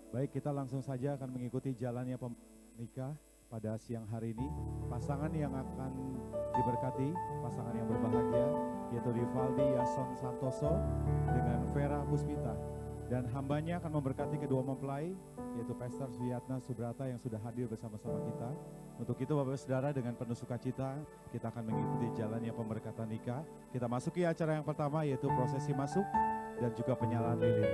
Baik, kita langsung saja akan mengikuti jalannya nikah pada siang hari ini. Pasangan yang akan diberkati, pasangan yang berbahagia, yaitu Rivaldi Yason Santoso dengan Vera Puspita. Dan hambanya akan memberkati kedua mempelai, yaitu Pastor Suyatna Subrata yang sudah hadir bersama-sama kita. Untuk itu Bapak Saudara, dengan penuh sukacita kita akan mengikuti jalannya pemberkatan nikah. Kita masuki acara yang pertama, yaitu prosesi masuk dan juga penyalaan lilin.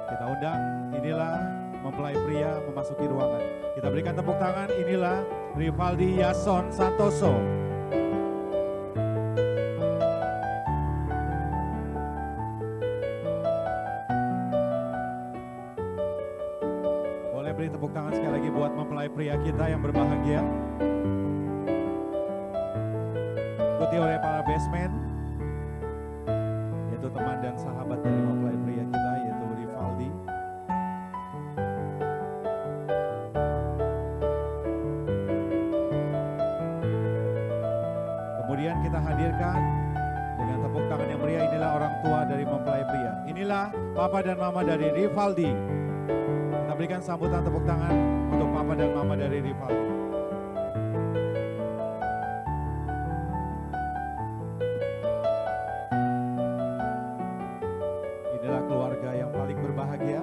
Kita undang, inilah mempelai pria memasuki ruangan. Kita berikan tepuk tangan, inilah Rivaldi Yason Santoso. Boleh beri tepuk tangan sekali lagi buat mempelai pria kita yang berbahagia. Ikuti oleh para bestman, yaitu teman dan sahabat dari mempelai pria kita, yaitu Rivaldi. Kemudian kita hadirkan dengan tepuk tangan yang meriah, inilah orang tua dari mempelai pria. Inilah papa dan mama dari Rivaldi. Kita berikan sambutan tepuk tangan untuk papa dan mama dari Rivaldi. Inilah keluarga yang paling berbahagia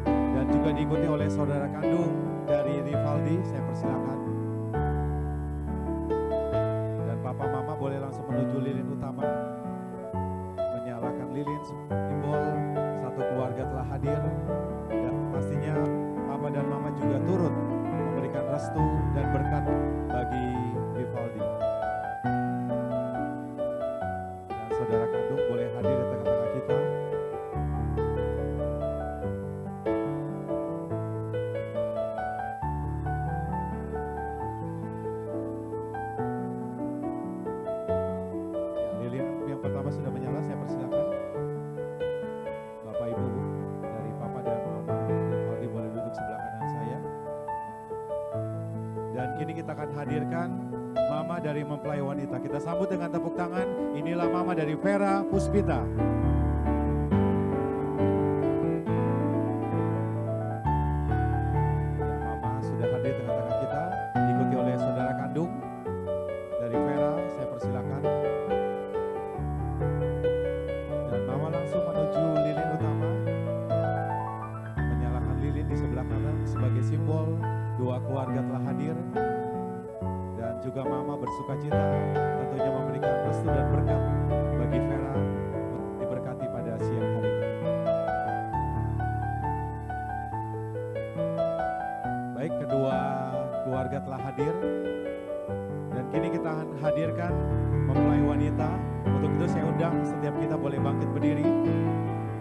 dan juga diikuti oleh saudara kandung dari Rivaldi. Saya persilakan. Dan papa mama boleh langsung menuju lilin utama, menyalakan lilin simbol satu keluarga telah hadir. Dan pastinya papa dan mama juga turut memberikan restu dan berkat bagi Rivaldi. Dan saudara kandung boleh hadir di tengah-tengah kita. Ya, lilin yang pertama sudah menyala, saya persilakan. Bapak Ibu dari papa dan mama Rivaldi boleh duduk sebelah kanan saya. Dan kini kita akan hadirkan mama dari mempelai wanita. Kita sambut dengan tepuk tangan. Inilah mama dari Vera Puspita. Ya, mama sudah hadir di tengah-tengah kita, diikuti oleh saudara kandung dari Vera. Saya persilakan. Dan mama langsung menuju lilin utama, menyalakan lilin di sebelah kanan sebagai simbol dua keluarga telah hadir. Dan juga mama bersukacita tentunya memberikan restu dan berkat bagi Vera untuk diberkati pada siang hari ini. Baik, kedua keluarga telah hadir dan kini kita akan hadirkan mempelai wanita. Untuk itu saya undang setiap kita boleh bangkit berdiri.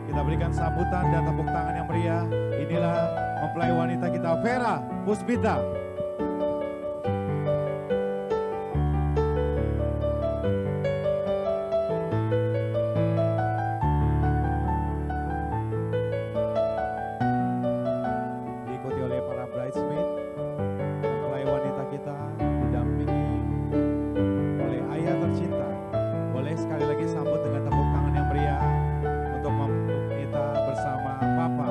Kita berikan sambutan dan tepuk tangan yang meriah. Inilah mempelai wanita kita, Vera Puspita. Diikuti oleh para bridesmaid, mempelai wanita kita didampingi oleh ayah tercinta. Boleh sekali lagi sambut dengan tepuk tangan yang meriah untuk kita bersama papa.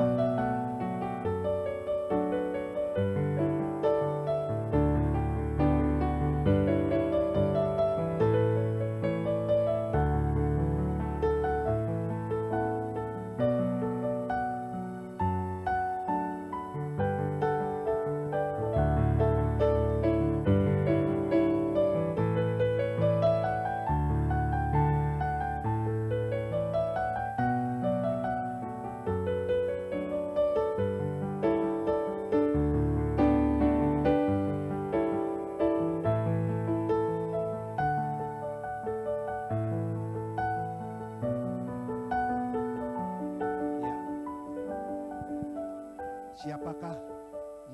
Siapakah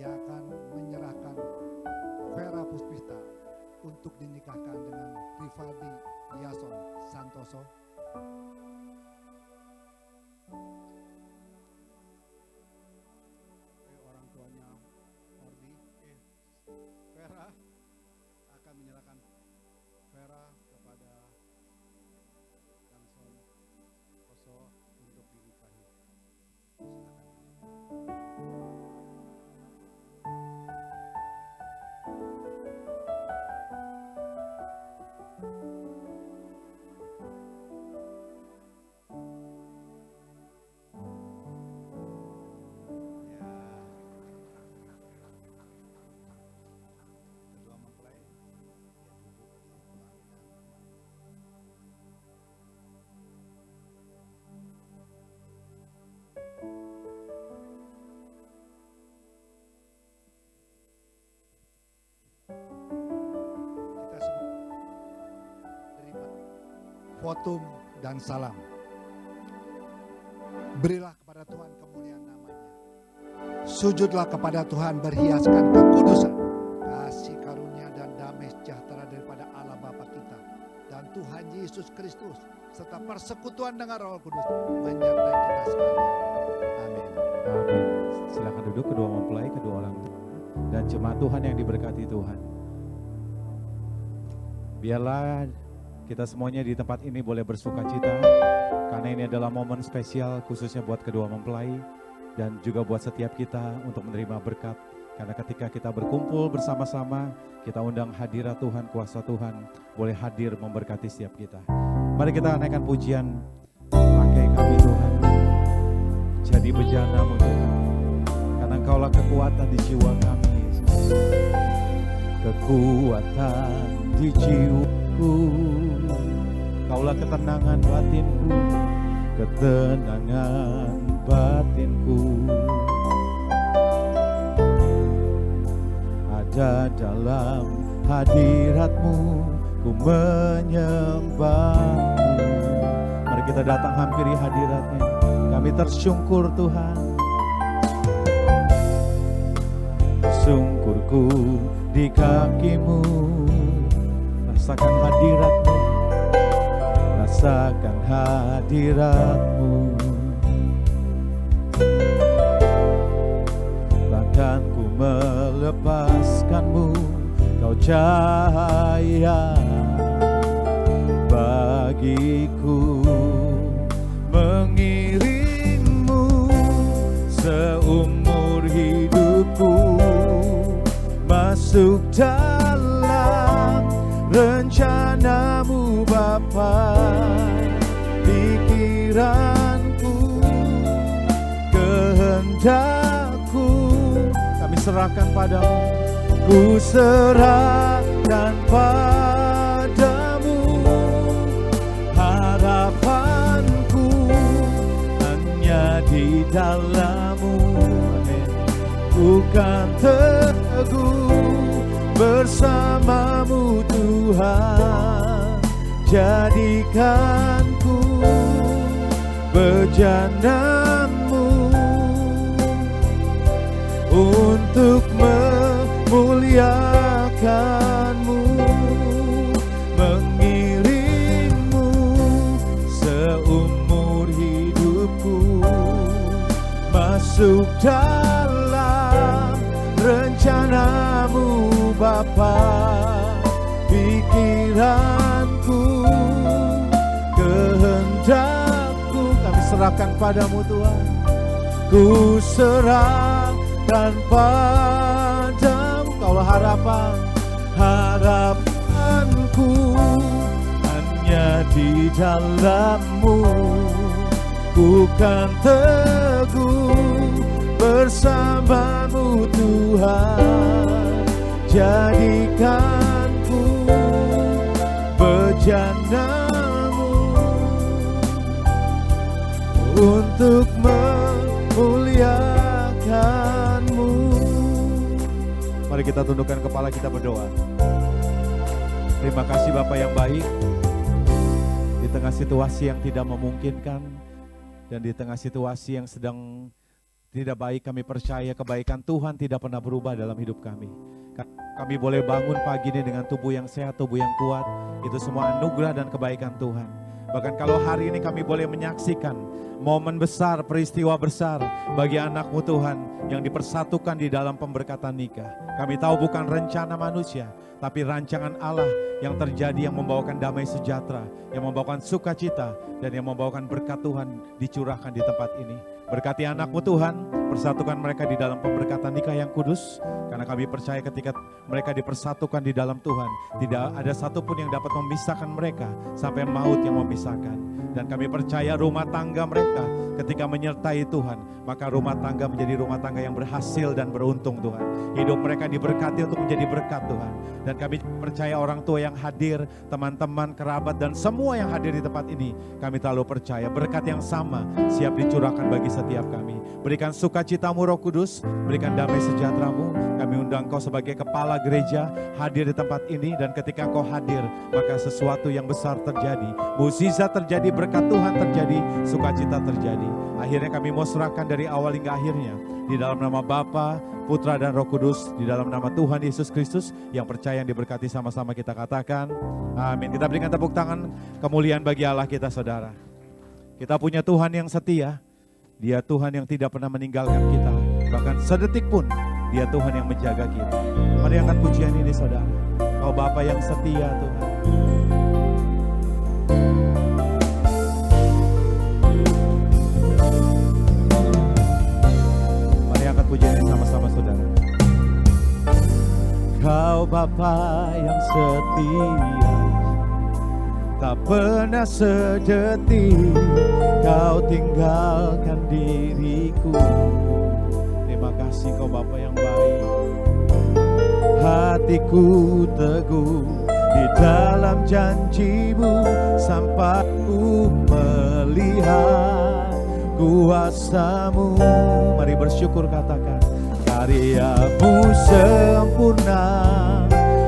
yang akan menyerahkan Vera Puspita untuk dinikahkan dengan Rivaldi Yason Santoso? Orang tuanya Ordi, Vera akan menyerahkan Vera kepada Kang Santoso untuk dinikahi. Silakan. votum dan salam. Berilah kepada Tuhan kemuliaan namanya. Sujudlah kepada Tuhan berhiaskan kekudusan. Kasih karunia dan damai sejahtera daripada Allah Bapa kita dan Tuhan Yesus Kristus serta persekutuan dengan Roh Kudus menyertai kita sekalian. Amin. Amin. Silakan duduk kedua mempelai, kedua orang tua dan jemaat Tuhan yang diberkati Tuhan. Biarlah kita semuanya di tempat ini boleh bersuka cita karena ini adalah momen spesial khususnya buat kedua mempelai dan juga buat setiap kita untuk menerima berkat. Karena ketika kita berkumpul bersama-sama, kita undang hadirat Tuhan, kuasa Tuhan boleh hadir memberkati setiap kita. Mari kita naikkan pujian, pakai kami Tuhan, jadi bejana-Mu Tuhan. Karena Engkaulah kekuatan di jiwa kami Yesus. Kekuatan di jiwaku, Kaulah ketenangan batinku, ketenangan batinku. Ada dalam hadirat-Mu, ku menyembah-Mu. Mari kita datang hampiri hadirat-Nya. Kami tersyukur Tuhan. Sungkurku di kaki-Mu, rasakan hadirat-Mu, rasakan hadirat-Mu. Takkan ku melepaskan-Mu, Kau cahaya bagiku. Mengiring-Mu seumur hidupku, masuk dalam rencana-Mu Bapa. Pikiranku, kehendakku, kami serahkan padamu. Ku serahkan padamu, harapanku hanya di dalam-Mu. Ku kan teguh bersama-Mu Tuhan. Jadikanku bejana-Mu untuk memuliakan-Mu, mengiring-Mu seumur hidupku, masuk dalam rencana-Mu Bapa. Pikiranku, kehendakku, kami serahkan padamu Tuhan. Ku serahkan padamu, Kaulah harapanku hanya di dalam-Mu. Ku kan teguh bersama-Mu Tuhan. Jadikanku bejana-Mu untuk memuliakan-Mu. Mari kita tundukkan kepala, kita berdoa. Terima kasih Bapa yang baik. Di tengah situasi yang tidak memungkinkan dan di tengah situasi yang sedang tidak baik, kami percaya kebaikan Tuhan tidak pernah berubah dalam hidup kami. Kami boleh bangun pagi ini dengan tubuh yang sehat, tubuh yang kuat. Itu semua anugerah dan kebaikan Tuhan. Bahkan kalau hari ini kami boleh menyaksikan momen besar, peristiwa besar bagi anak-Mu Tuhan yang dipersatukan di dalam pemberkatan nikah. Kami tahu bukan rencana manusia, tapi rancangan Allah yang terjadi, yang membawakan damai sejahtera, yang membawakan sukacita, dan yang membawakan berkat Tuhan dicurahkan di tempat ini. Berkati anak-Mu Tuhan, persatukan mereka di dalam pemberkatan nikah yang kudus, karena kami percaya ketika mereka dipersatukan di dalam Tuhan, tidak ada satupun yang dapat memisahkan mereka sampai maut yang memisahkan. Dan kami percaya rumah tangga mereka ketika menyertai Tuhan, maka rumah tangga menjadi rumah tangga yang berhasil dan beruntung Tuhan. Hidup mereka diberkati untuk menjadi berkat Tuhan. Dan kami percaya orang tua yang hadir, teman-teman, kerabat, dan semua yang hadir di tempat ini, kami terlalu percaya berkat yang sama siap dicurahkan bagi setiap kami. Berikan sukacita-Mu Roh Kudus, berikan damai sejahtera-Mu, Kami undang Engkau sebagai kepala gereja hadir di tempat ini, dan ketika Engkau hadir maka sesuatu yang besar terjadi, mukjizat terjadi, berkat Tuhan terjadi, sukacita terjadi. Akhirnya kami mau serahkan dari awal hingga akhirnya di dalam nama Bapa, Putra dan Roh Kudus, di dalam nama Tuhan Yesus Kristus yang percaya, yang diberkati, sama-sama kita katakan amin. Kita berikan tepuk tangan kemuliaan bagi Allah kita, saudara. Kita punya Tuhan yang setia. Dia Tuhan yang tidak pernah meninggalkan kita, bahkan sedetik pun Dia Tuhan yang menjaga kita. Mari angkat pujian ini, saudara. Kau Bapa yang setia, Tuhan. Mari angkat pujian ini sama-sama, saudara. Kau Bapa yang setia, tak pernah sedetik Kau tinggalkan diriku. Terima kasih Kau Bapa yang baik. Hatiku teguh di dalam janji-Mu sampai ku melihat kuasa-Mu. Mari bersyukur, katakan karya-Mu sempurna,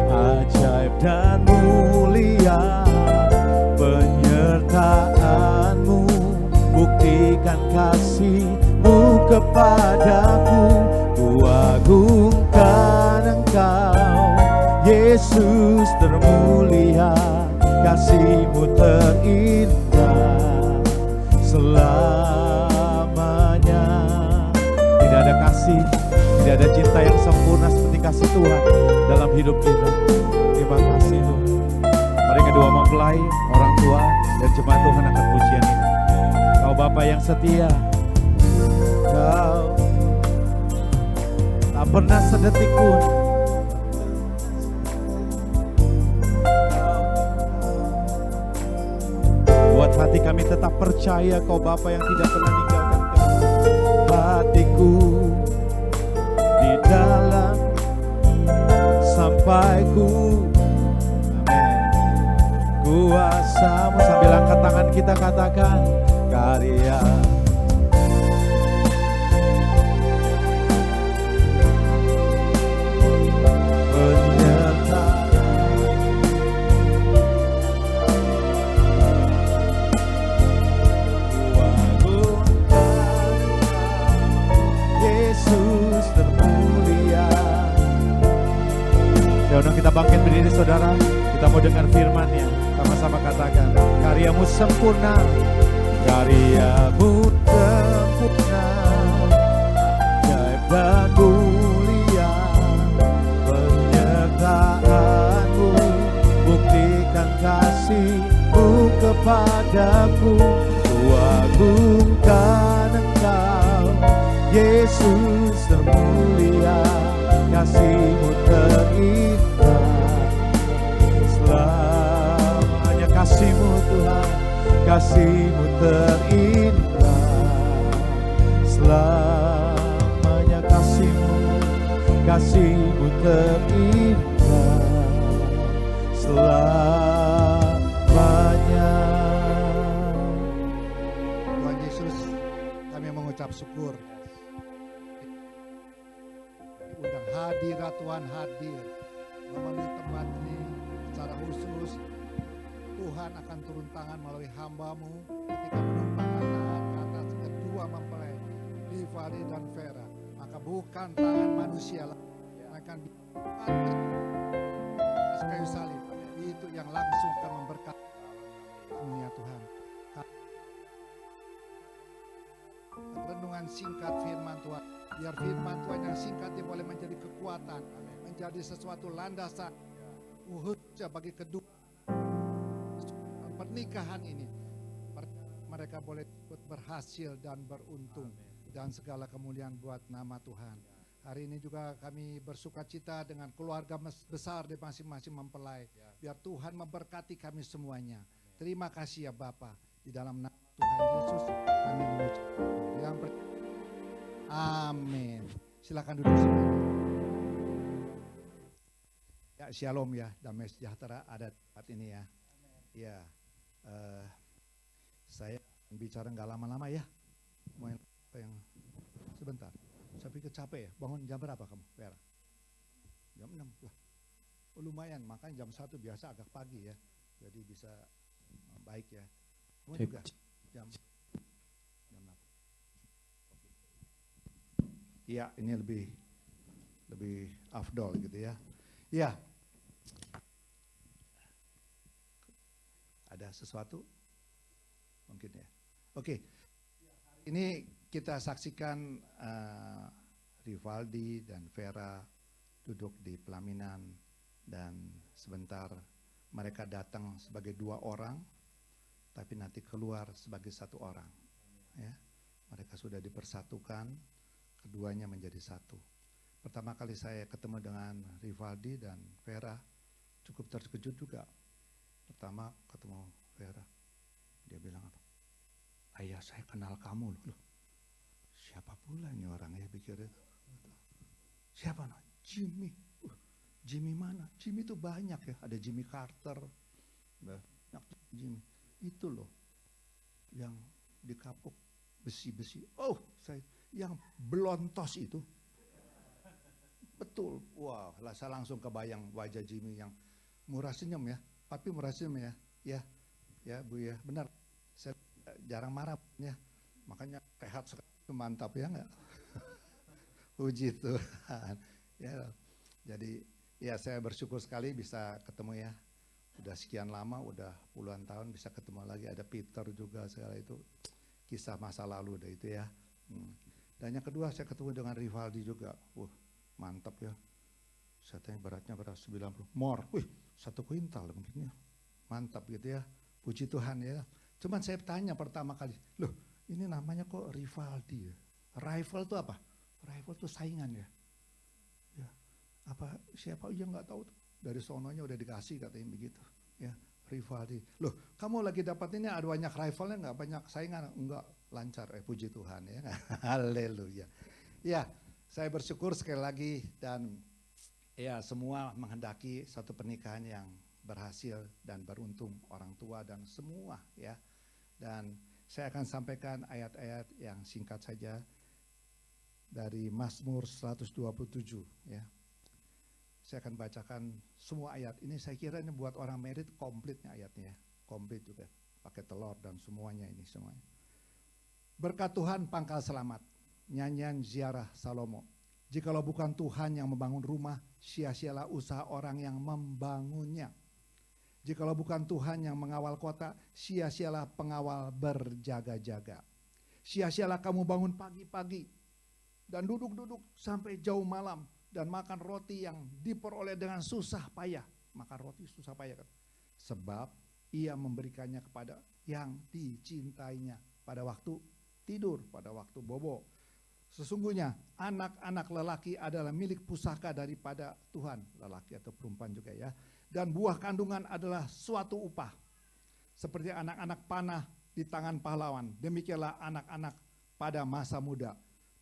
ajaib dan mulia. Penyertaan-Mu buktikan kasih-Mu kepadaku. Ku agungkan Engkau, Yesus termulia. Kasih-Mu terindah selamanya. Tidak ada kasih, tidak ada cinta yang sempurna seperti kasih Tuhan dalam hidup kita. Terima kasih Tuhan. Mari kedua mempelai, orang tua, dan jemaat Tuhan akan pujian ini. Kau Bapa yang setia, Kau tak pernah sedetik pun buat hati kami tetap percaya Kau Bapa yang tidak pernah ninggalkan kami. Hatiku di dalam sampai ku kuasa-Mu. Sambil angkat tangan kita katakan karya. Penyertaan kuagungkan Yesus termulia. Jangan kita bangkit berdiri, saudara. Kita mau dengar firman-Nya. Sama-sama katakan, karya-Mu sempurna, karya-Mu sempurna, ajaib dan mulia. Penyertaan-Mu buktikan kasih-Mu kepadaku. Ku agungkan Engkau, Yesus termulia. Kasih-Mu terindah selamanya. Kasih-Mu Tuhan, kasih-Mu terindah selamanya. Kasih-Mu terindah selamanya. Tuhan Yesus, kami mengucap syukur. Undang hadirat Tuhan hadir memenuhi tempat ini secara khusus. Tuhan akan turun tangan melalui hamba-Mu ketika menumpahkan tangan ke atas kedua mempelai Livali dan Vera. Maka bukan tangan manusia lagi, akan atas kayu salib. Itu yang langsung akan memberkati dunia Tuhan. Renungan singkat firman Tuhan. Biar firman Tuhan yang singkat ini boleh menjadi kekuatan, menjadi sesuatu landasan khususnya bagi kedua pernikahan ini. Mereka boleh berhasil dan beruntung, dan segala kemuliaan buat nama Tuhan. Hari ini juga kami bersuka cita dengan keluarga besar di masing-masing mempelai. Biar Tuhan memberkati kami semuanya. Terima kasih ya Bapa. Di dalam nama Tuhan Yesus kami mengucap. Amin. Silakan duduk semuanya. Ya, shalom ya, damai sejahtera ada tempat ini ya. Ya, saya bicara nggak lama-lama ya. Mau yang sebentar. Saya pikir capek ya. Bangun jam berapa kamu, Vera? Jam 6. Wah, lumayan, makanya jam 1 biasa agak pagi ya. Jadi bisa baik ya. Kamu Cek. juga jam 6. Iya, ini lebih afdol gitu ya. Iya. Ada sesuatu? Mungkin ya. Oke. Ini kita saksikan Rivaldi dan Vera duduk di pelaminan dan sebentar mereka datang sebagai 2 orang tapi nanti keluar sebagai 1 orang ya. Mereka sudah dipersatukan, keduanya menjadi satu. Pertama kali saya ketemu dengan Rivaldi dan Vera cukup terkejut juga. Pertama ketemu Vera, dia bilang apa? Ayah, saya kenal kamu loh. Siapa pula ini orang ya, pikir itu. Siapa? Jimmy. Jimmy mana? Jimmy itu banyak ya. Ada Jimmy Carter. Banyak Jimmy. Itu loh yang dikapuk besi-besi. Oh, yang belontos itu. Betul. Wah, saya langsung kebayang wajah Jimmy yang murah senyum ya. Papi murah senyum ya. Ya Bu ya. Benar. Saya jarang marah ya. Makanya sehat sekali. Mantap ya enggak? Puji Tuhan. Ya. Jadi ya saya bersyukur sekali bisa ketemu ya. Udah sekian lama, udah puluhan tahun bisa ketemu lagi. Ada Peter juga segala itu. Kisah masa lalu deh itu ya. Dan yang kedua saya ketemu dengan Rivaldi juga. Mantap ya. Saya tanya beratnya 90. More. 1 kuintal mungkin ya. Mantap gitu ya. Puji Tuhan ya. Cuman saya tanya pertama kali, loh ini namanya kok Rivaldi ya? Rival itu apa? Rival itu saingan ya. Ya. Apa siapa aja nggak tahu tuh. Dari sononya udah dikasih katanya begitu. Ya, Rivaldi. Loh, kamu lagi dapat ini ada banyak rivalnya nggak? Banyak saingan? Enggak, lancar. Puji Tuhan ya. Haleluya. Ya, saya bersyukur sekali lagi dan ya semua menghendaki satu pernikahan yang berhasil dan beruntung orang tua dan semua ya. Dan saya akan sampaikan ayat-ayat yang singkat saja dari Mazmur 127 ya. Saya akan bacakan semua ayat. Ini saya kira ini buat orang married komplitnya ayatnya ya. Komplit juga. Pakai telur dan semuanya ini semuanya. Berkat Tuhan pangkal selamat. Nyanyian ziarah Salomo. Jikalau bukan Tuhan yang membangun rumah, sia-sialah usaha orang yang membangunnya. Jikalau bukan Tuhan yang mengawal kota, sia-sialah pengawal berjaga-jaga. Sia-sialah kamu bangun pagi-pagi dan duduk-duduk sampai jauh malam dan makan roti yang diperoleh dengan susah payah. Makan roti susah payah kan? Sebab ia memberikannya kepada yang dicintainya pada waktu tidur, pada waktu bobo. Sesungguhnya anak-anak lelaki adalah milik pusaka daripada Tuhan. Lelaki atau perempuan juga ya. Dan buah kandungan adalah suatu upah. Seperti anak-anak panah di tangan pahlawan. Demikianlah anak-anak pada masa muda.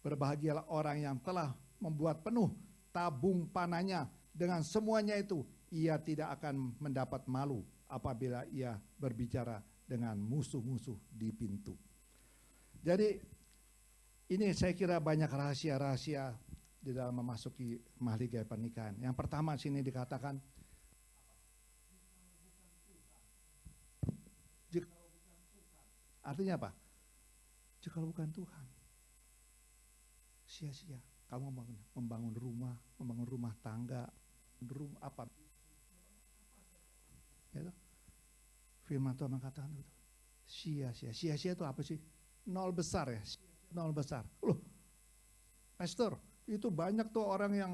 Berbahagialah orang yang telah membuat penuh tabung panahnya. Dengan semuanya itu ia tidak akan mendapat malu apabila ia berbicara dengan musuh-musuh di pintu. Jadi ini saya kira banyak rahasia-rahasia di dalam memasuki mahligai pernikahan. Yang pertama sini dikatakan artinya apa? Jikalau bukan Tuhan, sia-sia. Kamu membangun rumah tangga, apa? Ya, firman Tuhan mengatakan itu sia-sia. Sia-sia itu apa sih? Nol besar ya. Nol besar. Loh, pastor, itu banyak tuh orang yang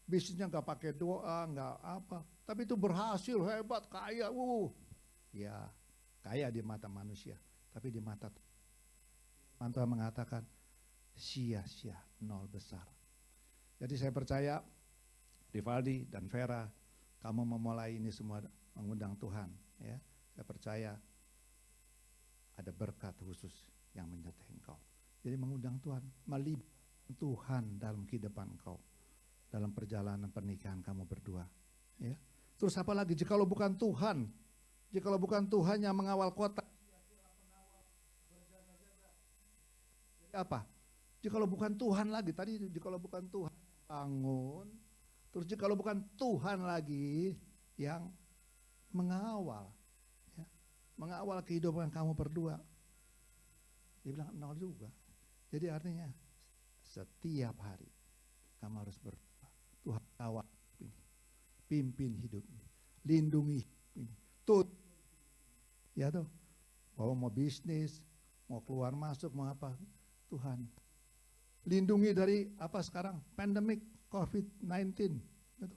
bisnisnya nggak pakai doa, nggak apa, tapi itu berhasil, hebat, kaya. Ya, kaya di mata manusia. Tapi di mata Tuhan mengatakan sia-sia, nol besar. Jadi saya percaya Rivaldi dan Vera, kamu memulai ini semua mengundang Tuhan. Ya, saya percaya ada berkat khusus yang menyertai engkau. Jadi mengundang Tuhan, melibatkan Tuhan dalam kehidupan engkau, dalam perjalanan pernikahan kamu berdua. Ya. Terus apa lagi? Jikalau bukan Tuhan yang mengawal kota. Apa? Jikalau bukan Tuhan lagi, tadi jikalau bukan Tuhan bangun Terus kalau bukan Tuhan lagi yang mengawal, ya, mengawal kehidupan kamu berdua, dia bilang nol juga. Jadi artinya setiap hari kamu harus berdoa. Tuhan awal ini, pimpin hidup ini, lindungi hidup ini, ya tuh, mau bisnis, mau keluar masuk, mau apa, Tuhan lindungi dari apa sekarang, pandemik COVID-19. Gitu.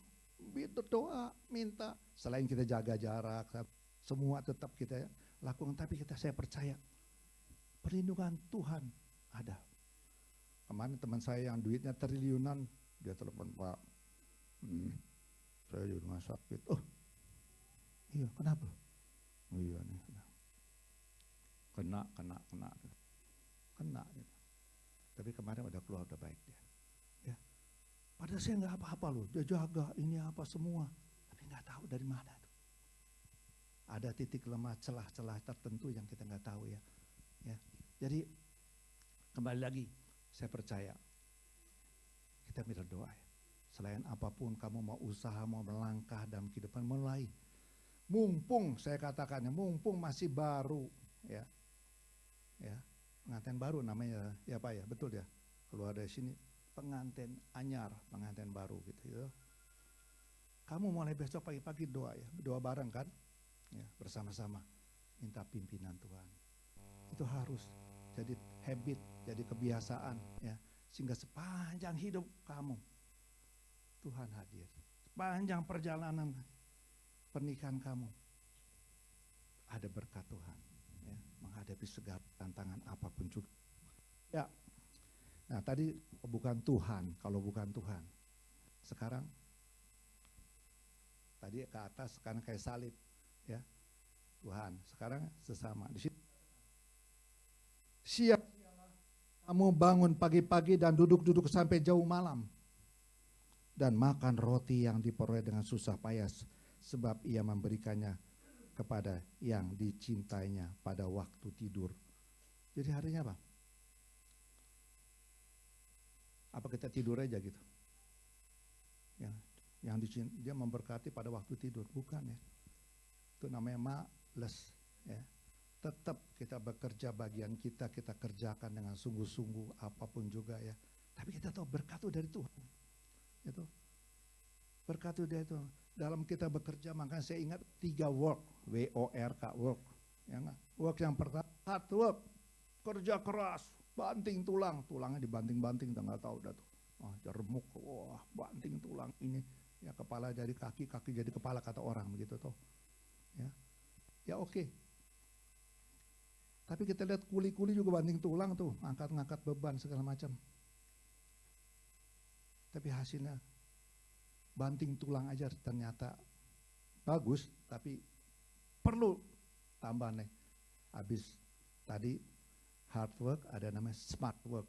Berdoa, minta, selain kita jaga jarak, semua tetap kita lakukan, tapi saya percaya perlindungan Tuhan ada. Kemarin teman saya yang duitnya triliunan, dia telepon, Pak, saya di rumah sakit. Oh, iya, kenapa? Oh iya nih, kena. Gitu. Tapi kemarin udah keluar, udah baik dia. Ya. Padahal saya nggak apa-apa loh, dia jaga ini apa semua, tapi nggak tahu dari mana tuh. Ada titik lemah, celah-celah tertentu yang kita nggak tahu ya. Jadi kembali lagi, saya percaya kita berdoa ya. Selain apapun kamu mau usaha, mau melangkah dalam kehidupan, mulai. Mumpung saya katakannya, mumpung masih baru ya. Pengantin baru namanya ya Pak ya, betul ya. Keluar dari sini pengantin anyar, pengantin baru gitu ya. Kamu mulai besok pagi-pagi doa ya, doa bareng kan? Ya, bersama-sama minta pimpinan Tuhan. Itu harus jadi habit, jadi kebiasaan ya, sehingga sepanjang hidup kamu Tuhan hadir. Sepanjang perjalanan pernikahan kamu ada berkat Tuhan ya, menghadapi segala tantangan apapun juga. Ya. Nah, tadi bukan Tuhan, kalau bukan Tuhan. Sekarang tadi ke atas, sekarang kayak salib ya. Tuhan, sekarang sesama. Di situ siap kamu bangun pagi-pagi dan duduk-duduk sampai jauh malam dan makan roti yang diperoleh dengan susah payah, sebab ia memberikannya kepada yang dicintainya pada waktu tidur. Jadi harinya apa? Apa kita tidur aja gitu? Ya, yang dia memberkati pada waktu tidur, bukan ya? Itu namanya males ya. Tetap kita bekerja bagian kita kerjakan dengan sungguh-sungguh apapun juga ya. Tapi kita tahu berkat itu dari Tuhan. Itu berkat itu dari Tuhan. Dalam kita bekerja, makanya saya ingat 3 work, WORK, work. Ya, work yang pertama, hard work, kerja keras, banting tulang, tulangnya dibanting-banting, udah nggak tahu dah tuh. Remuk, banting tulang ini, ya kepala jadi kaki, kaki jadi kepala kata orang begitu tuh. Ya oke. Tapi kita lihat kuli-kuli juga banting tulang tuh, angkat-ngangkat beban segala macam. Tapi hasilnya banting tulang aja ternyata bagus, tapi perlu tambahan nih. Habis tadi hard work, ada namanya smart work.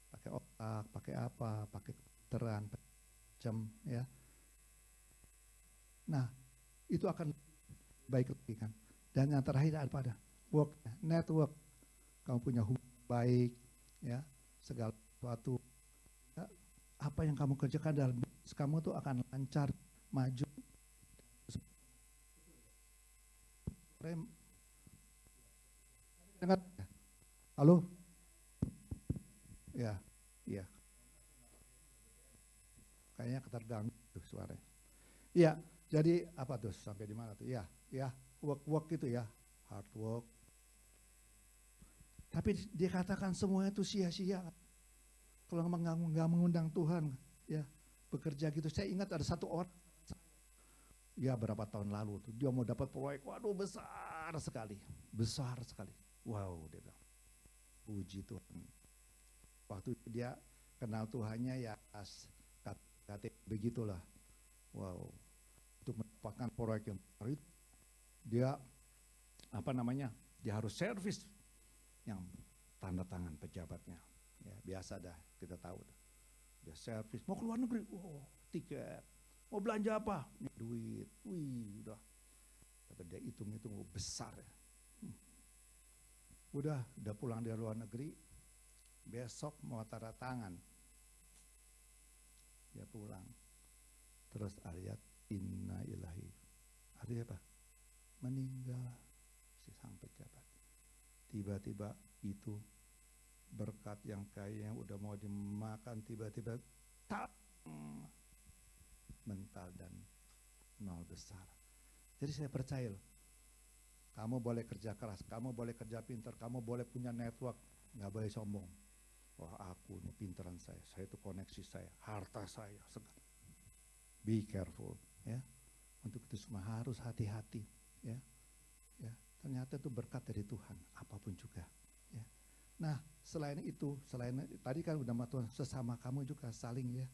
Pakai otak, pakai apa, pakai teran, jam ya. Nah, itu akan baik lagi kan. Dan yang terakhir ada work, network. Kamu punya hubungan baik, ya, segala sesuatu. Ya, apa yang kamu kerjakan dalam bisnis kamu tuh akan lancar, maju. Dengar? Halo? Ya, iya. Kayaknya keterganggu tuh suaranya. Iya, jadi apa tuh sampai di mana tuh? Ya, work itu ya, hard work. Tapi dia katakan semuanya itu sia-sia. Kalau nggak mengundang Tuhan, ya bekerja gitu. Saya ingat ada satu orang, ya berapa tahun lalu tuh dia mau dapat proyek, waduh besar sekali. Wow, dia bilang, puji Tuhan. Waktu dia kenal Tuhannya ya kata begitulah. Wow, untuk mendapatkan proyek yang baru itu, dia dia harus servis yang tanda tangan pejabatnya. Ya biasa dah, kita tahu dah. Dia servis, mau keluar negeri, tiket. Mau belanja apa? Duit, udah. Tapi dia hitung-hitung besar ya. Udah pulang dari luar negeri, besok mau tanda tangan. dia pulang. Terus ayat inna ilahi, artinya apa? Meninggal si sang pejabat. Tiba-tiba itu berkat yang kayaknya udah mau dimakan, tiba-tiba tak mental dan nol besar. Jadi saya percaya loh, kamu boleh kerja keras, kamu boleh kerja pintar, kamu boleh punya network, nggak boleh sombong. Wah aku nih pinteran saya itu koneksi saya, harta saya, be careful ya. Untuk itu semua harus hati-hati ya. Ya, ternyata itu berkat dari Tuhan, apapun juga ya. Nah, selain itu, selain tadi kan udah Tuhan, sesama kamu juga saling ya.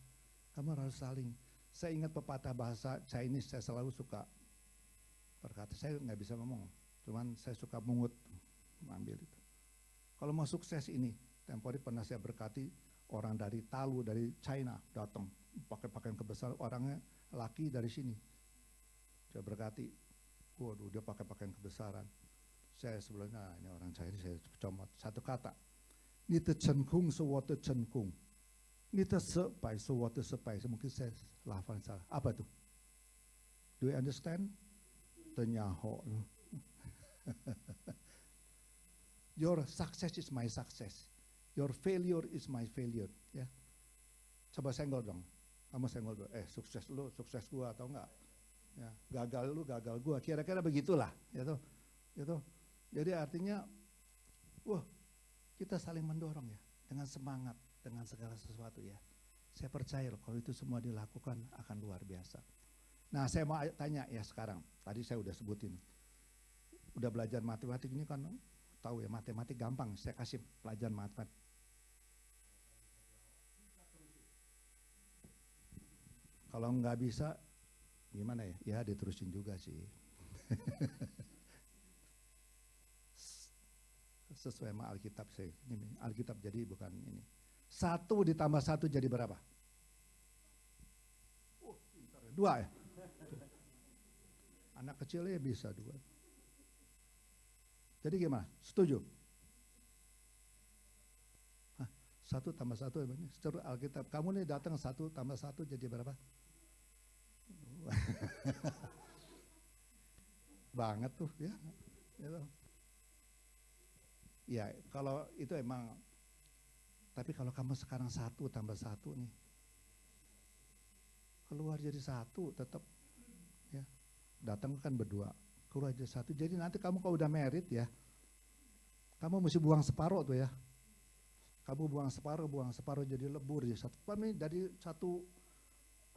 Kamu harus saling. Saya ingat pepatah bahasa Chinese, saya selalu suka berkata, saya nggak bisa ngomong, cuman saya suka mungut, ambil itu. Kalau mau sukses ini, Tempori pernah saya berkati orang dari Talu, dari China datang, pakai pakaian kebesaran, orangnya laki dari sini. Saya berkati, waduh dia pakai pakaian kebesaran. Saya sebelumnya, ini orang China, saya comot satu kata. Nita cenkung sewatu cenkung. Nita sepai sewatu sepai. Mungkin saya lafal salah. Apa tuh? Do you understand? Tenyaho. Your success is my success. Your failure is my failure. Ya, coba senggol dong. Kamu senggol dong. Sukses lu, sukses gua atau enggak? Ya, gagal lu, gagal gua. Kira-kira begitulah. Gitu. Gitu. Jadi artinya, wah, kita saling mendorong ya, dengan semangat, dengan segala sesuatu ya. Saya percaya loh, kalau itu semua dilakukan akan luar biasa. Nah, saya mau tanya ya sekarang. Tadi saya udah sebutin. Udah belajar matematik ini kan tahu ya, matematik gampang. Saya kasih pelajaran matematik. Kalau nggak bisa, gimana ya? Ya diterusin juga sih. Sesuai sama Alkitab saya. Ini Alkitab jadi bukan ini. 1 ditambah 1 jadi berapa? 2 ya? Anak kecilnya bisa 2. Jadi gimana? Setuju? 1 tambah 1 secara Alkitab. Kamu nih datang 1 tambah 1 jadi berapa? Banget tuh ya. Gitu. Ya kalau itu emang, tapi kalau kamu sekarang 1 tambah 1 nih, keluar jadi 1 tetap ya, datang kan berdua, keluar jadi 1, jadi nanti kamu kalau udah married ya, kamu mesti buang separuh tuh ya, kamu buang separuh jadi lebur jadi 1, kami dari satu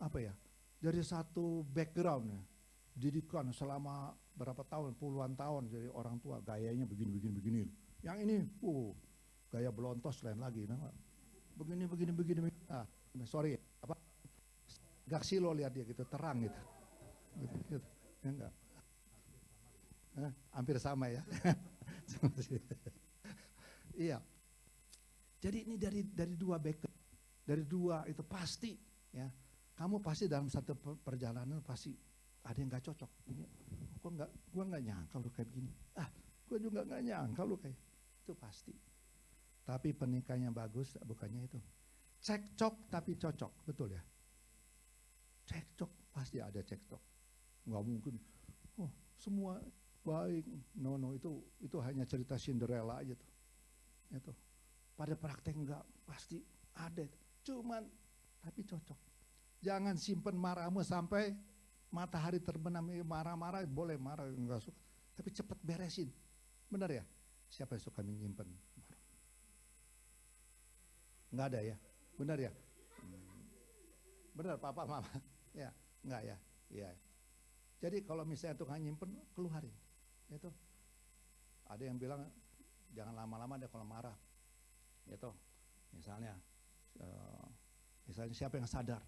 apa ya, dari satu background ya, didikan selama berapa tahun, puluhan tahun jadi orang tua, gayanya begini. Yang ini, gaya belontos lain lagi, nah, begini. Ah, sorry, apa? Gaksilo lihat dia gitu, terang gitu. Ya enggak. Hampir sama ya. Iya. Jadi ini dari 2 background, dari 2 itu pasti ya. Kamu pasti dalam satu perjalanan pasti ada yang nggak cocok. Ini, gua nggak nyangka lu kayak begini. Gua juga nggak nyangka lu kayak itu pasti. Tapi pernikahan yang bagus bukannya itu. Cekcok tapi cocok, betul ya? Cekcok pasti ada cekcok. Nggak mungkin. Semua baik. No, itu hanya cerita Cinderella aja tuh. Itu. Pada praktek enggak, pasti ada. Cuman tapi cocok. Jangan simpen marahmu sampai matahari terbenam, marah-marah boleh marah, enggak suka. Tapi cepat beresin. Benar ya? Siapa yang suka menyimpan? Enggak ada ya? Benar ya? Benar papa mama? Ya, enggak ya? Iya. Jadi kalau misalnya Tuhan nyimpen, keluarin. Itu. Ada yang bilang jangan lama-lama deh kalau marah. Itu. Misalnya siapa yang sadar?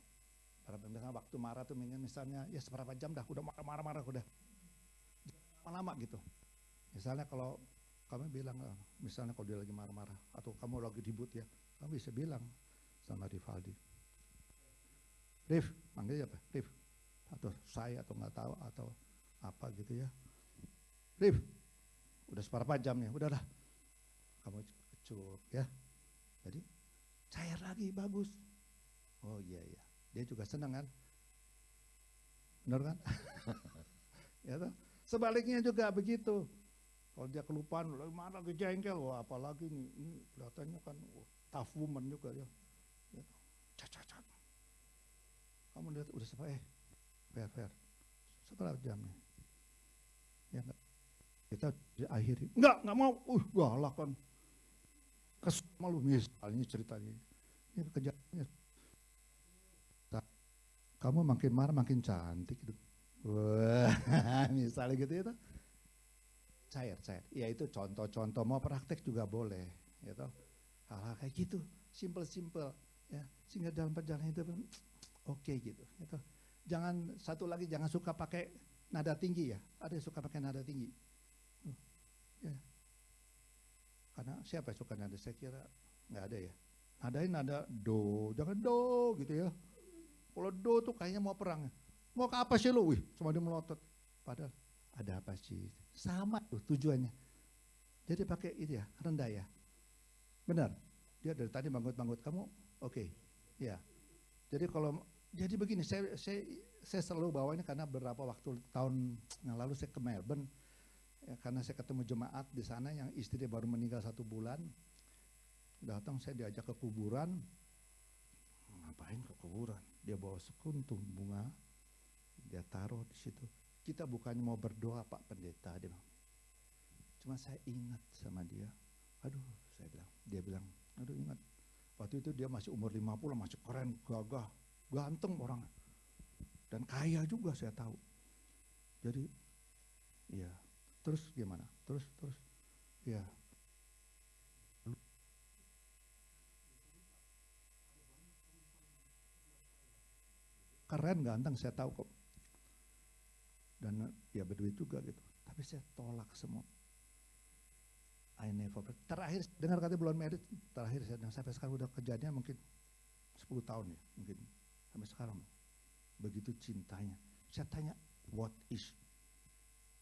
Misalnya waktu marah tuh misalnya ya seberapa jam dah udah marah-marah udah. Lama-lama gitu. Misalnya kalau kamu bilang, misalnya kalau dia lagi marah-marah atau kamu lagi ribut ya, kamu bisa bilang sama Rivaldi, Rif, manggilnya apa? Rif, atau saya atau nggak tahu atau apa gitu ya. Rif, udah seberapa jam nih, udahlah, kamu kecup ya. Jadi cair lagi bagus. Oh iya, dia juga senang kan? Benar kan? Ya toh? Sebaliknya juga begitu. Kalau dia kelupaan, mana lagi jengkel, wah apalagi nih, ini kelihatannya kan tough woman juga ya. Ya toh? Cat. Kamu lihat udah sampai, fair. Seberapa jamnya? Ya enggak. Kita akhiri, enggak mau, galak kan. Kesel malu misalnya ceritanya. Ini kejadiannya. Kamu makin marah makin cantik gitu. Wah, misalnya gitu ya. Cair. Ya itu contoh-contoh, mau praktek juga boleh, gitu. Hal-hal kayak gitu, simple ya. Sehingga dalam perjalanan itu oke gitu, gitu. Jangan satu lagi, jangan suka pakai nada tinggi ya. Ada yang suka pakai nada tinggi. Ya. Karena siapa yang suka nada? Saya kira nggak ada ya. Nadain nada do, jangan do gitu ya. Kalau do tuh kayaknya mau perang. Mau ke apa sih lu? Wih, cuma dia melotot. Padahal ada apa sih? Sama tuh tujuannya. Jadi pakai itu ya, rendah ya. Benar. Dia dari tadi banggut-banggut kamu, oke. Ya. Jadi begini, saya selalu bawa ini karena beberapa waktu tahun yang lalu saya ke Melbourne. Ya, karena saya ketemu jemaat di sana yang istri baru meninggal 1 bulan. Datang saya diajak ke kuburan. Ngapain ke kuburan? Dia bawa sekuntum bunga, dia taruh di situ. Kita bukannya mau berdoa Pak Pendeta, dia bilang. Cuma saya ingat sama dia. Aduh, dia bilang, aduh ingat. Waktu itu dia masih umur 50, masih keren, gagah, ganteng orangnya. Dan kaya juga saya tahu. Jadi, iya. Terus gimana? Terus, ya. Keren, ganteng, saya tahu kok. Dan ya berduit juga gitu. Tapi saya tolak semua. I never. Terakhir dengar katanya belum married, terakhir saya dengar sampai sekarang udah kejadian mungkin 10 tahun ya, mungkin sampai sekarang. Begitu cintanya. Saya tanya, what is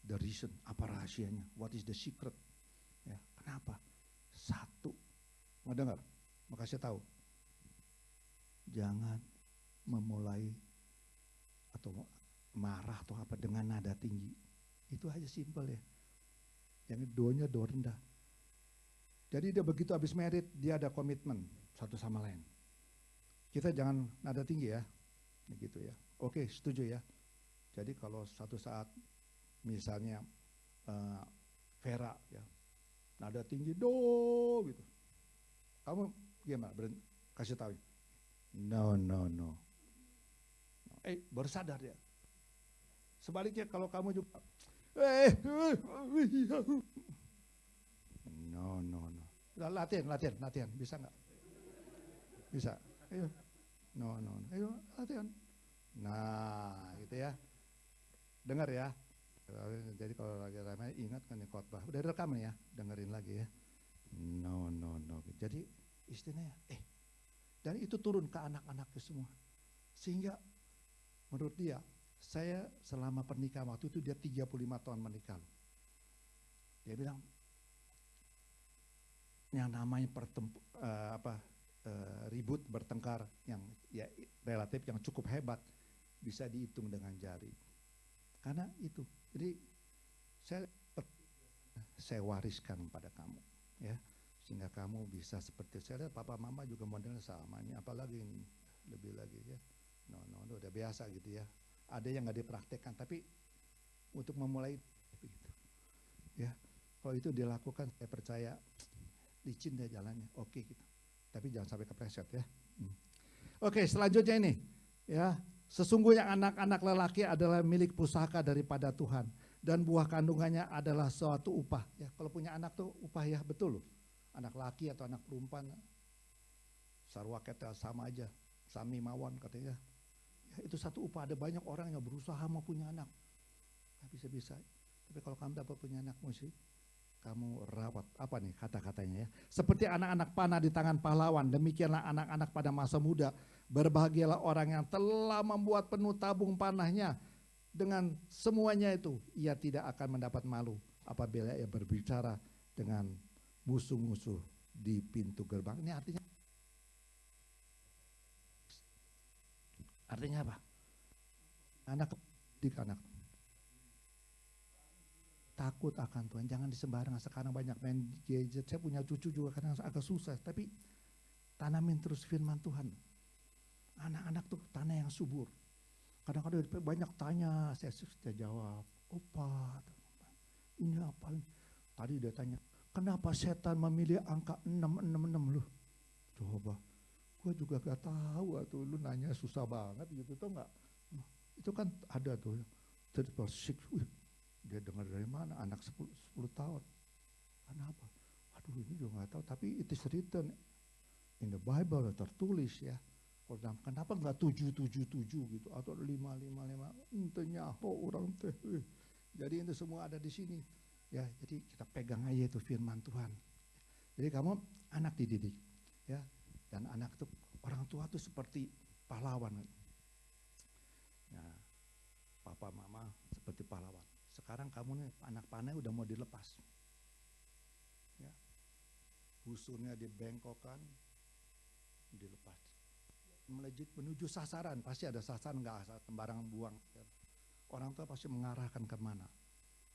the reason? Apa rahasianya? What is the secret? Ya, kenapa? Satu, mau dengar? Maka saya tahu. Jangan memulai atau marah atau apa dengan nada tinggi. Itu aja simpel ya. Yang doanya do rendah. Jadi dia begitu habis merit, dia ada komitmen satu sama lain. Kita jangan nada tinggi ya. Gitu ya. Oke, setuju ya. Jadi kalau satu saat misalnya Vera ya, nada tinggi do gitu. Kamu gimana? Kasih tahu. No. Baru sadar dia. Sebaliknya kalau kamu juga no. Latihan, bisa nggak? Bisa. Ayo. No. Ayo latihan. Nah, gitu ya. Dengar ya. Jadi kalau lagi ramai ingat kan ya khotbah. Udah rekam nih ya, dengerin lagi ya. No. Jadi istilahnya dan itu turun ke anak-anaknya semua. Sehingga menurut dia, saya selama pernikahan waktu itu dia 35 tahun menikah. Dia bilang, yang namanya ribut bertengkar yang ya relatif yang cukup hebat bisa dihitung dengan jari. Karena itu, jadi saya wariskan pada kamu, ya, sehingga kamu bisa seperti saya lihat papa mama juga modelnya sama nih, apalagi ini lebih lagi ya. No, udah biasa gitu ya. Ada yang nggak dipraktekkan, tapi untuk memulai begitu, ya. Kalau itu dilakukan, saya percaya licin deh jalannya, oke gitu. Tapi jangan sampai kepleset ya. Oke, selanjutnya ini, ya. Sesungguhnya anak-anak lelaki adalah milik pusaka daripada Tuhan dan buah kandungannya adalah suatu upah. Ya, kalau punya anak tuh upah ya, betul loh. Anak laki atau anak perempuan, sarwa kata sama aja, sami mawon katanya. Ya, itu satu upah. Ada banyak orang yang berusaha mau punya anak, nggak bisa-bisa. Tapi kalau kamu dapat punya anak mesti kamu rawat, apa nih kata-katanya ya. Seperti anak-anak panah di tangan pahlawan, demikianlah anak-anak pada masa muda. Berbahagialah orang yang telah membuat penuh tabung panahnya. Dengan semuanya itu, ia tidak akan mendapat malu apabila ia berbicara dengan musuh-musuh di pintu gerbang. Ini artinya Artinya apa? Anak didik anak takut akan Tuhan, jangan disembarangan. Sekarang banyak main gadget, saya punya cucu juga kadang agak susah, tapi tanamin terus firman Tuhan. Anak-anak tuh tanah yang subur. Kadang-kadang banyak tanya, saya jawab, opa, ini apa? Tadi dia tanya, kenapa setan memilih angka 666 loh? Coba, gue juga gak tahu tuh, lu nanya susah banget gitu, tau gak? Itu kan ada tuh, 36, dia dengar dari mana, anak 10 tahun. Kenapa? Aduh ini juga gak tahu, tapi it is written in the Bible, tertulis ya. Kenapa nggak 777 gitu atau 555? Entahnya orang teh. Jadi itu semua ada di sini. Ya, jadi kita pegang aja itu firman Tuhan. Jadi kamu anak dididik, ya. Dan anak itu orang tua itu seperti pahlawan. Ya, papa mama seperti pahlawan. Sekarang kamu nih anak panah udah mau dilepas. Ya. Busurnya dibengkokkan, dilepas. Melejit menuju sasaran, pasti ada sasaran, nggak sembarangan buang. Orang tua pasti mengarahkan kemana.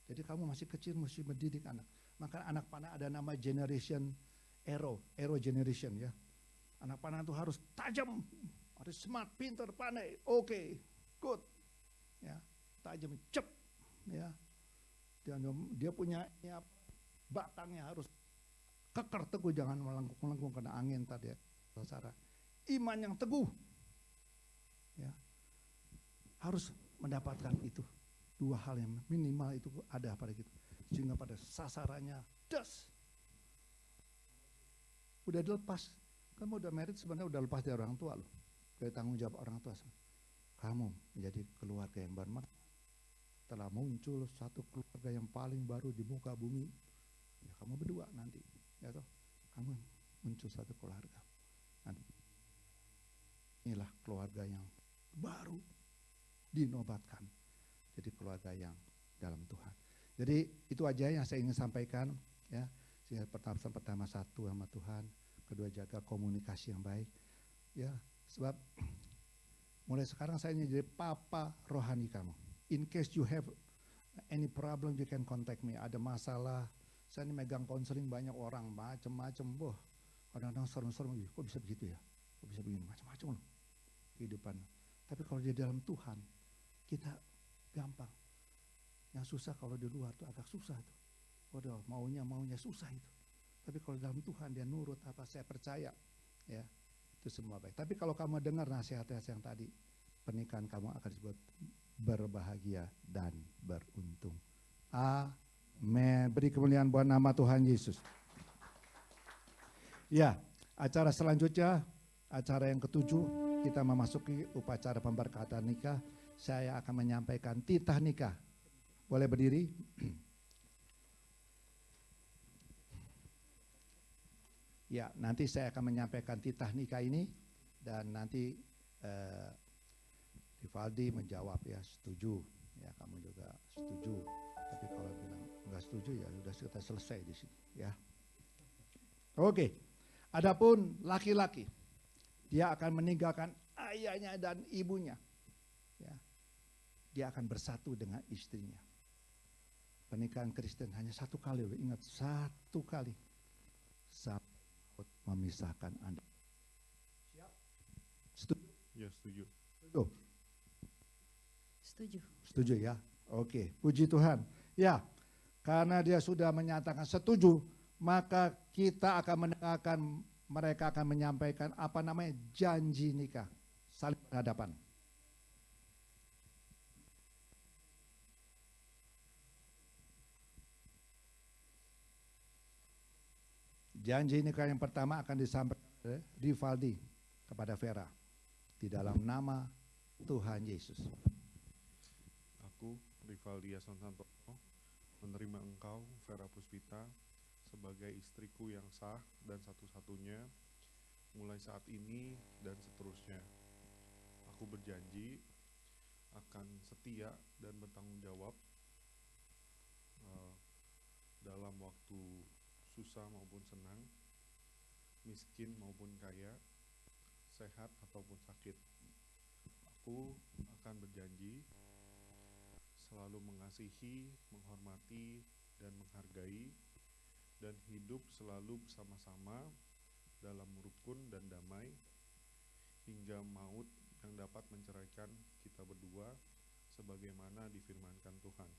Jadi kamu masih kecil mesti mendidik anak. Maka anak panah ada nama generation arrow generation ya. Anak panah itu harus tajam, harus smart, pintar, pandai, oke, good, ya, tajam, cep, ya. Dan dia punya ya, batangnya harus keker teguh, jangan melengkung kena angin tadi ya, sasaran. Iman yang teguh, ya, harus mendapatkan itu. Dua hal yang minimal itu ada pada kita, sehingga pada sasarannya das. Udah dilepas, kamu udah married sebenarnya udah lepas dari orang tua loh, dari tanggung jawab orang tua. Kamu menjadi keluarga yang bermakna. Telah muncul satu keluarga yang paling baru di muka bumi. Ya kamu berdua nanti, ya toh, kamu muncul satu keluarga. Nanti. Inilah keluarga yang baru dinobatkan jadi keluarga yang dalam Tuhan. Jadi itu aja yang saya ingin sampaikan ya. Sehingga pertama satu sama Tuhan, kedua jaga komunikasi yang baik ya. Sebab mulai sekarang saya jadi papa rohani kamu. In case you have any problem you can contact me. Ada masalah, saya ini megang konseling banyak orang macam-macam, boh. Kadang-kadang serem-serem, kok bisa begitu ya? Kok bisa begini, macam-macam loh kehidupan. Tapi kalau di dalam Tuhan, kita gampang. Yang susah kalau di luar tuh agak susah tuh. Waduh, maunya susah itu. Tapi kalau dalam Tuhan dia nurut apa saya percaya, ya itu semua baik. Tapi kalau kamu dengar nasihat-nasihat yang tadi, pernikahan kamu akan disebut berbahagia dan beruntung. Amin. Beri kemuliaan buat nama Tuhan Yesus. Ya, acara selanjutnya, acara yang ketujuh, kita memasuki upacara pemberkatan nikah. Saya akan menyampaikan titah nikah. Boleh berdiri? Ya, nanti saya akan menyampaikan titah nikah ini dan nanti Rivaldi menjawab ya setuju. Ya, kamu juga setuju. Tapi kalau bilang enggak setuju ya sudah kita selesai di sini ya. Oke. Adapun laki-laki, dia akan meninggalkan ayahnya dan ibunya. Ya. Dia akan bersatu dengan istrinya. Pernikahan Kristen hanya satu kali, ingat satu kali. Sampai memisahkan Anda. Siap? Setuju? Ya, setuju. Setuju? Setuju. Setuju ya? Oke, puji Tuhan. Ya, karena dia sudah menyatakan setuju, maka kita akan mendengarkan, mereka akan menyampaikan apa namanya janji nikah. Saling berhadapan. Janji nikah yang pertama akan disampaikan oleh Rivaldi kepada Vera di dalam nama Tuhan Yesus. Aku, Rivaldi Yason Santoso, menerima engkau, Vera Puspita, sebagai istriku yang sah dan satu-satunya, mulai saat ini dan seterusnya. Aku berjanji akan setia dan bertanggung jawab dalam waktu susah maupun senang, miskin maupun kaya, sehat ataupun sakit. Aku akan berjanji selalu mengasihi, menghormati, dan menghargai, dan hidup selalu bersama-sama dalam rukun dan damai, hingga maut yang dapat menceraikan kita berdua, sebagaimana difirmankan Tuhan.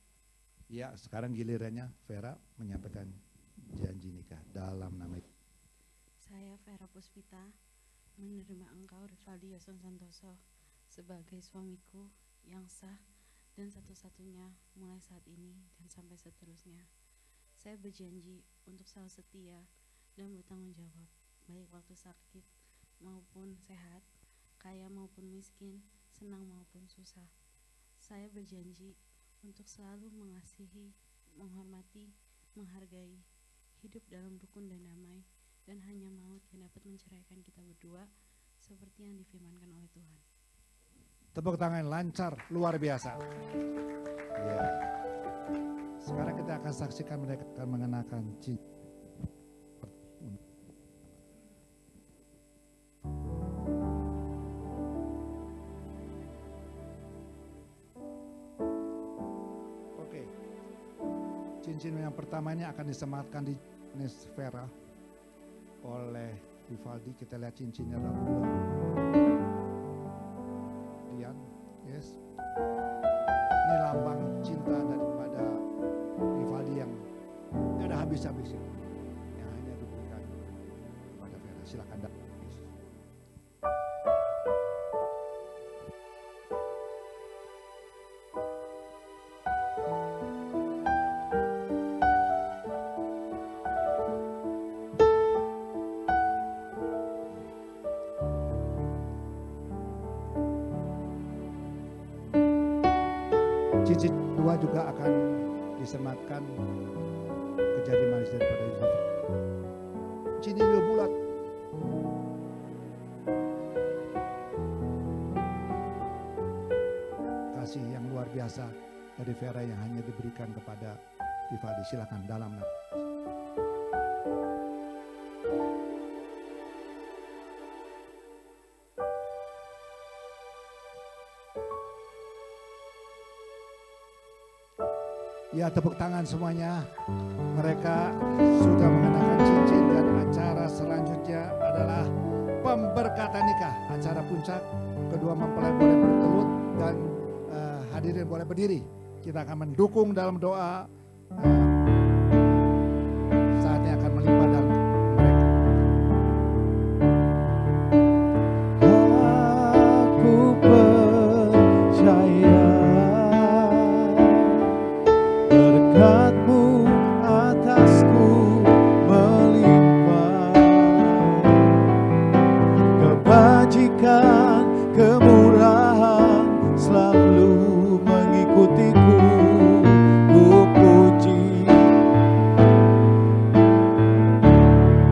Ya, sekarang gilirannya Vera menyampaikan janji nikah dalam nama itu. Saya Vera Puspita menerima engkau Rivaldi Yason Santoso sebagai suamiku yang sah dan satu-satunya mulai saat ini dan sampai seterusnya. Saya berjanji untuk selalu setia dan bertanggung jawab, baik waktu sakit maupun sehat, kaya maupun miskin, senang maupun susah. Saya berjanji untuk selalu mengasihi, menghormati, menghargai, hidup dalam rukun dan damai, dan hanya maut yang dapat menceraikan kita berdua, seperti yang difirmankan oleh Tuhan. Tepuk tangan lancar, luar biasa. Ya. Sekarang kita akan saksikan mereka akan mengenakan cincin. Oke. Cincin yang pertama ini akan disematkan di Vera oleh Rivaldi. Kita lihat cincinnya dulu. Yes. Ini lambang cinta daripada Rivaldi yang tidak ada habis-habisnya, yang hanya diberikan kepada Vera. Silakan datang. Cincin kedua juga akan disematkan ke jari manis daripada Yusuf. Cincin juga bulat. Kasih yang luar biasa dari Vera yang hanya diberikan kepada Rivaldi. Silakan dalam. Ya, tepuk tangan semuanya. Mereka sudah mengenakan cincin dan acara selanjutnya adalah pemberkatan nikah. Acara puncak, kedua mempelai boleh bertelut dan hadirin boleh berdiri. Kita akan mendukung dalam doa. Saatnya akan melimpah dalam mereka. Aku percaya berkat-Mu atasku melimpah, kebajikan, kemurahan selalu mengikutiku. Ku puji,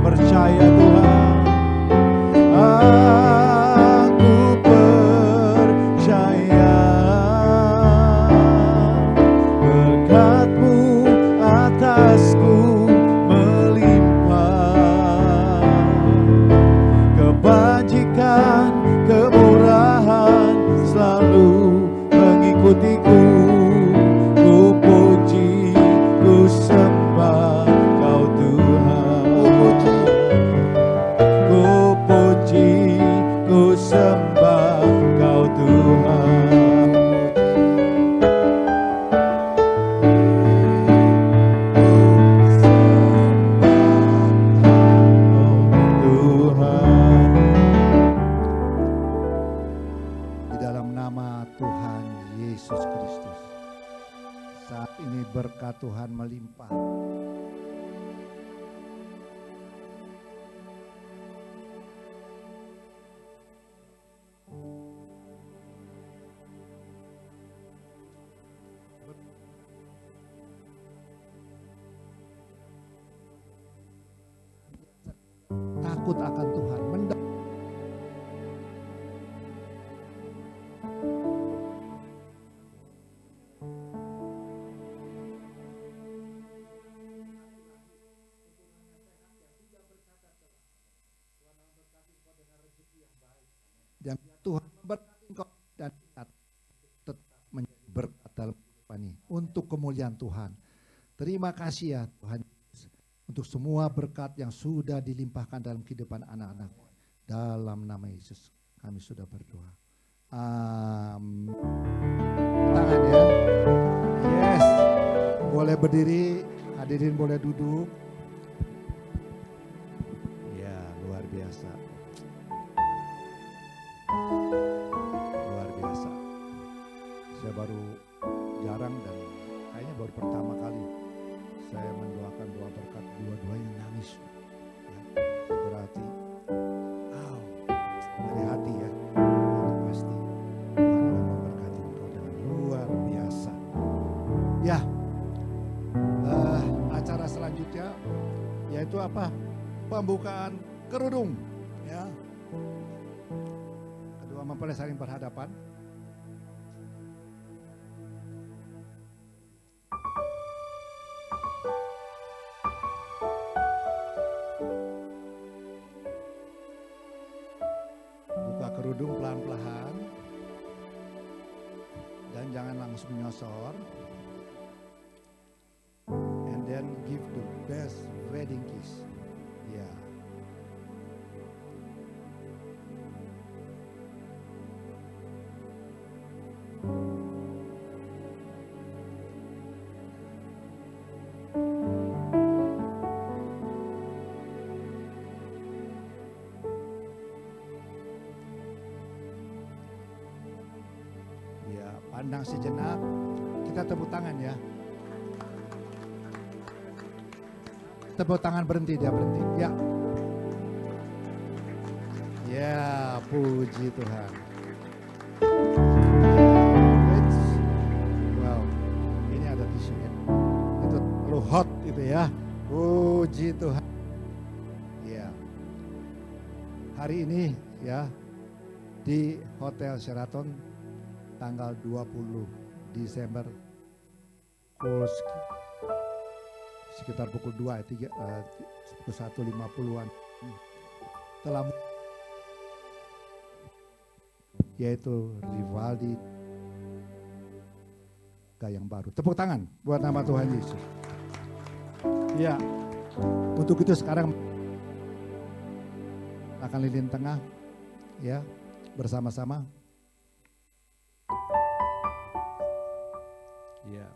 percaya Tuhan, aku percaya berkat-Mu atasku melimpah, kebajikan, kemurahan selalu mengikutiku. Ku puji, ku sembah Kau Tuhan. Ku puji, ku sembah Kau Tuhan. Di dalam nama Tuhan Yesus Kristus, saat ini berkat Tuhan melimpah. Takut akan Tuhan, dan Tuhan berkati engkau dan tetap menjadi berkat dalam kehidupan ini untuk kemuliaan Tuhan. Terima kasih ya Tuhan untuk semua berkat yang sudah dilimpahkan dalam kehidupan anak-anak. Dalam nama Yesus kami sudah berdoa. Amin. Tangan ya. Yes. Boleh berdiri, hadirin boleh duduk. Ya, luar biasa. Luar biasa. Saya baru jarang dan kayaknya baru pertama kali saya mendoakan doa berkat dua-duanya nangis. Ya, berarti, wow, dari hati ya. Itu pasti Tuhan akan memberkati engkau dengan luar biasa. Ya, acara selanjutnya yaitu apa? Pembukaan kerudung. Ya, kedua mempelai saling berhadapan. Buka kerudung pelan-pelan dan jangan langsung nyosor. And then give the best wedding kiss. Ya. Ya, pandang sejenak. Kita tepuk tangan ya. Tepuk tangan, berhenti, dia berhenti. Ya. Ya, puji Tuhan. Wow, ini ada tisunya. Itu terlalu hot itu ya. Puji Tuhan. Ya. Hari ini ya di Hotel Sheraton tanggal 20 Desember sekitar pukul 2, pukul 1.50-an telah yaitu Rivaldi yang baru. Tepuk tangan buat nama Tuhan Yesus. Ya, untuk itu sekarang akan lilin tengah ya bersama-sama. Ya.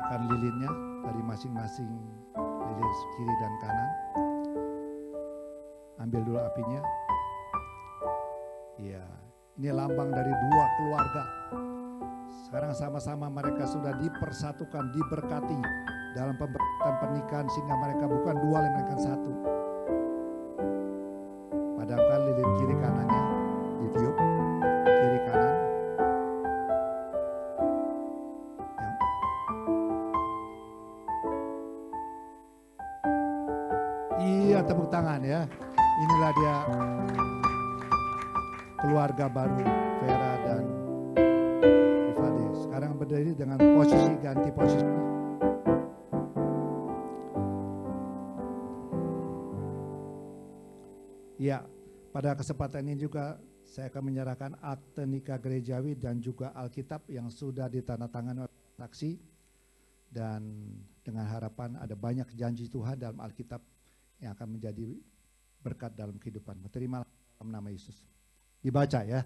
Akan lilinnya dari masing-masing lilin kiri dan kanan. Ambil dulu apinya. Ya, ini lambang dari dua keluarga. Sekarang sama-sama mereka sudah dipersatukan, diberkati dalam pemberkatan pernikahan sehingga mereka bukan dua, melainkan satu. Padamkan lilin kiri kanannya, ditiup kiri kanan. Ya. Iya, tepuk tangan ya. Inilah dia keluarga baru Vera dan Rivaldi. Sekarang berdiri dengan posisi, ganti posisi. Ya, pada kesempatan ini juga saya akan menyerahkan akte nikah gerejawi dan juga Alkitab yang sudah ditandatangani oleh saksi. Dan dengan harapan ada banyak janji Tuhan dalam Alkitab yang akan menjadi berkat dalam kehidupanmu. Terimalah dalam nama Yesus. Dibaca ya.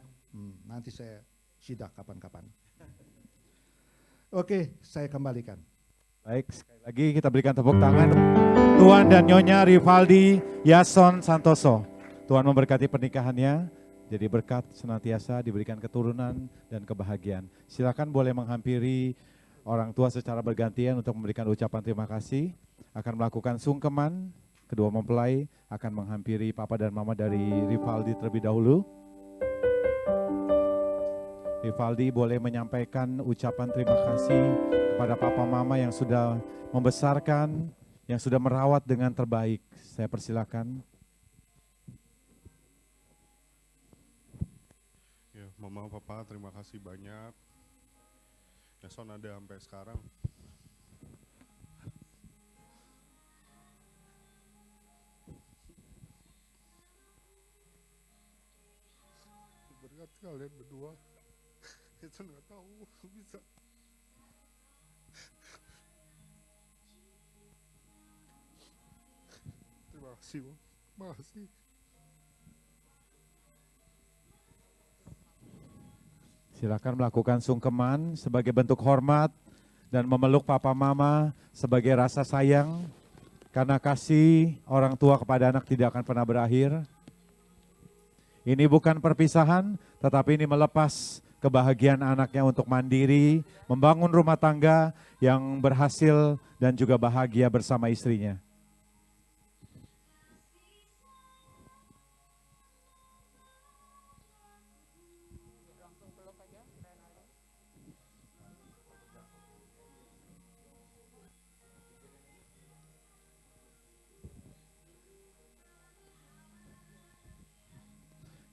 Nanti saya sidak kapan-kapan. Oke, saya kembalikan. Baik, sekali lagi kita berikan tepuk tangan Tuan dan Nyonya Rivaldi Yason Santoso. Tuhan memberkati pernikahannya, jadi berkat senantiasa, diberikan keturunan dan kebahagiaan. Silakan boleh menghampiri orang tua secara bergantian untuk memberikan ucapan terima kasih. Akan melakukan sungkeman, kedua mempelai akan menghampiri papa dan mama dari Rivaldi terlebih dahulu. Rivaldi boleh menyampaikan ucapan terima kasih kepada papa mama yang sudah membesarkan, yang sudah merawat dengan terbaik. Saya persilakan. Ya, mama papa terima kasih banyak. Yason ada sampai sekarang. kalian berdua. Edson nggak tahu bisa. Terima kasih, Bang. Terima kasih. Silakan melakukan sungkeman sebagai bentuk hormat dan memeluk papa mama sebagai rasa sayang, karena kasih orang tua kepada anak tidak akan pernah berakhir. Ini bukan perpisahan, tetapi ini melepas kebahagiaan anaknya untuk mandiri, membangun rumah tangga yang berhasil dan juga bahagia bersama istrinya.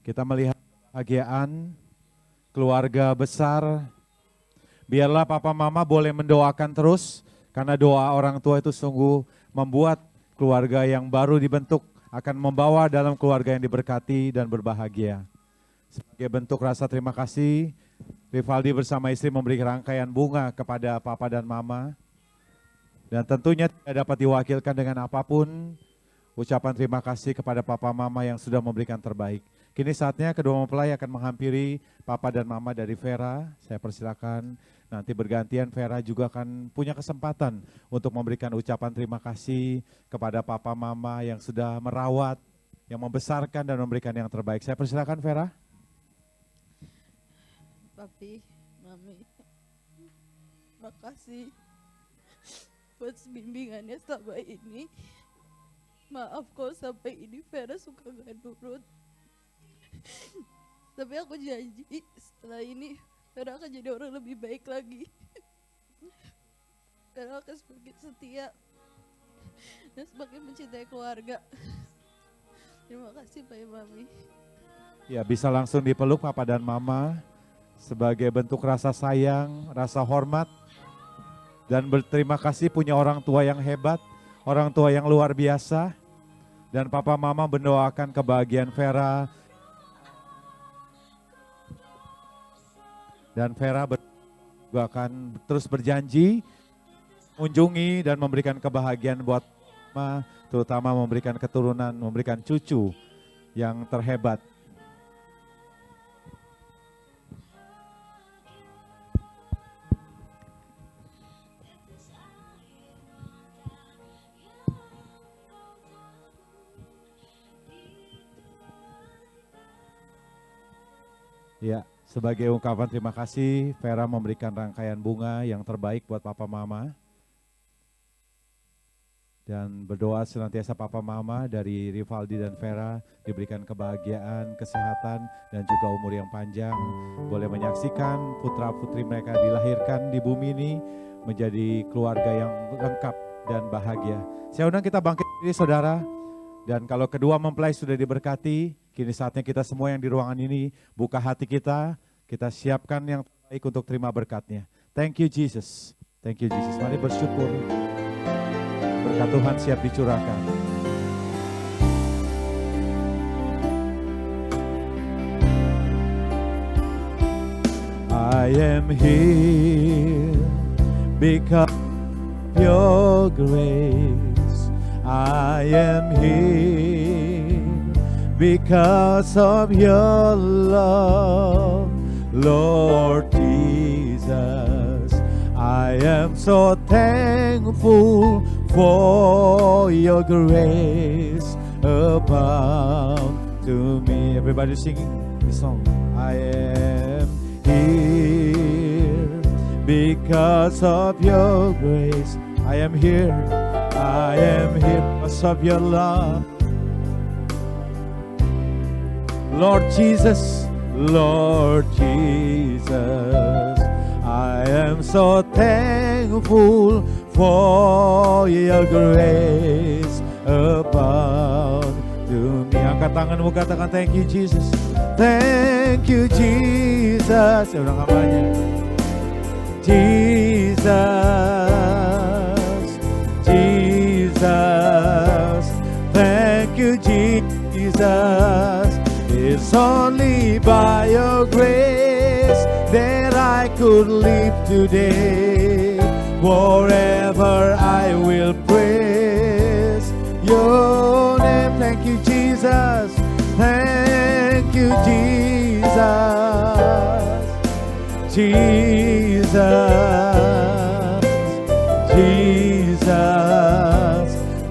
Kita melihat kebahagiaan keluarga besar. Biarlah papa mama boleh mendoakan terus, karena doa orang tua itu sungguh membuat keluarga yang baru dibentuk akan membawa dalam keluarga yang diberkati dan berbahagia. Sebagai bentuk rasa terima kasih, Rivaldi bersama istri memberi rangkaian bunga kepada papa dan mama. Dan tentunya tidak dapat diwakilkan dengan apapun ucapan terima kasih kepada papa mama yang sudah memberikan terbaik. Kini saatnya kedua mempelai akan menghampiri papa dan mama dari Vera. Saya persilakan, nanti bergantian Vera juga akan punya kesempatan untuk memberikan ucapan terima kasih kepada papa mama yang sudah merawat, yang membesarkan dan memberikan yang terbaik. Saya persilakan Vera. Papi, Mami, makasih buat bimbingannya sampai ini. Maaf kok sampai ini Vera suka gak nurut. Tapi aku janji setelah ini Vera akan jadi orang lebih baik lagi. Vera akan semakin setia dan semakin mencintai keluarga. Terima kasih Pak Mami. Ya, bisa langsung dipeluk papa dan mama sebagai bentuk rasa sayang, rasa hormat, dan berterima kasih punya orang tua yang hebat, orang tua yang luar biasa. Dan papa mama mendoakan kebahagiaan Vera. Dan Vera juga akan terus berjanji mengunjungi dan memberikan kebahagiaan buat mama, terutama memberikan keturunan, memberikan cucu yang terhebat. Ya, sebagai ungkapan terima kasih, Vera memberikan rangkaian bunga yang terbaik buat papa mama. Dan berdoa senantiasa papa mama dari Rivaldi dan Vera diberikan kebahagiaan, kesehatan, dan juga umur yang panjang. Boleh menyaksikan putra-putri mereka dilahirkan di bumi ini menjadi keluarga yang lengkap dan bahagia. Saya undang kita bangkit ini saudara. Dan kalau kedua mempelai sudah diberkati, kini saatnya kita semua yang di ruangan ini buka hati kita siapkan yang terbaik untuk terima berkatnya. Thank you Jesus, thank you Jesus. Mari bersyukur, berkat Tuhan siap dicurahkan. I am here because of your grace. I am here because of your love, Lord Jesus. I am so thankful for your grace abound to me. Everybody singing this song. I am here because of your grace. I am here. I am here because of your love, Lord Jesus, Lord Jesus. I am so thankful for your grace abound to me. Angkat tanganmu, katakan thank you Jesus, thank you Jesus. Ya udah kamarnya, Jesus. Jesus, thank you Jesus. It's only by your grace that I could live today. Forever I will praise your name. Thank you, Jesus. Thank you, Jesus. Jesus. Jesus.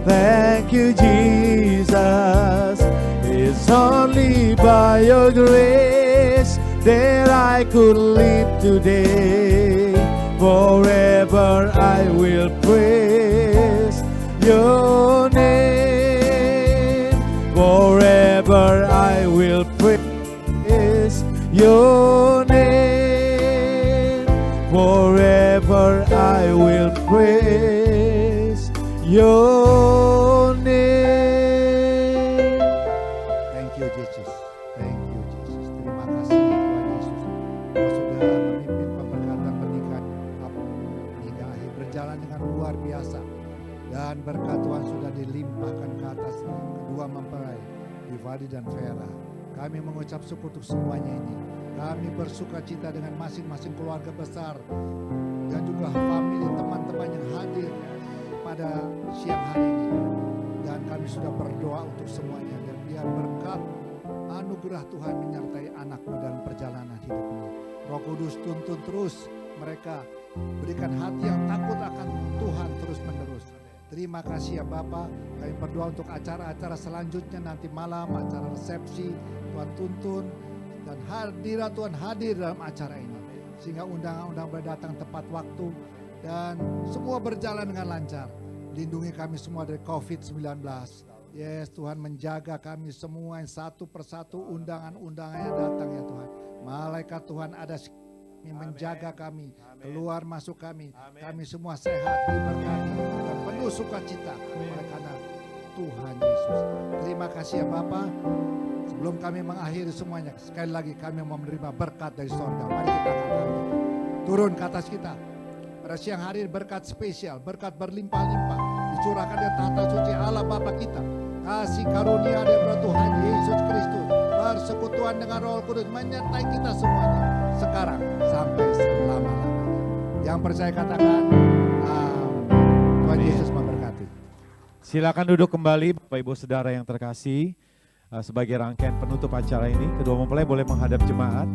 Thank you, Jesus. It's only by your grace that I could live today. Forever I will praise your name. Forever I will praise your name. Forever I will praise your name. Thank you Jesus. Thank you Jesus. Terima kasih Tuhan Yesus. Kau sudah memimpin pemberkatan pernikahan hingga akhir berjalan dengan luar biasa. Dan berkat Tuhan sudah dilimpahkan ke atas kedua mempelai, Rivaldi dan Vera. Kami mengucap syukur untuk semuanya ini. Kami bersuka cita dengan masing-masing keluarga besar dan juga famili teman-teman yang hadir pada siang hari ini. Dan kami sudah berdoa untuk semuanya dan biar berkat anugerah Tuhan menyertai anakmu dalam perjalanan hidup ini. Roh Kudus tuntun terus mereka, berikan hati yang takut akan Tuhan terus menerus. Terima kasih ya Bapa. Kami berdoa untuk acara-acara selanjutnya nanti malam, acara resepsi. Tuhan tuntun dan hadirat Tuhan hadir dalam acara ini. Sehingga undangan-undangan boleh datang tepat waktu dan semua berjalan dengan lancar. Lindungi kami semua dari COVID-19. Yes, Tuhan menjaga kami semua yang satu persatu undangan-undangan yang datang ya Tuhan. Malaikat Tuhan ada menjaga kami, keluar masuk kami. Kami semua sehat, diberkati dan penuh sukacita oleh karena Tuhan Yesus. Terima kasih ya Bapa. Sebelum kami mengakhiri semuanya, sekali lagi kami mau menerima berkat dari sorga. Mari kita angkat turun ke atas kita. Pada siang hari berkat spesial, berkat berlimpah-limpah dicurahkan dari tahta suci Allah Bapa kita. Kasih karunia daripada Tuhan Yesus Kristus, persekutuan dengan Roh Kudus menyertai kita semuanya sekarang sampai selama-lamanya. Yang percaya katakan amin. Tuhan Yesus memberkati. Silakan duduk kembali Bapak Ibu Saudara yang terkasih. Sebagai rangkaian penutup acara ini, kedua mempelai boleh menghadap jemaat.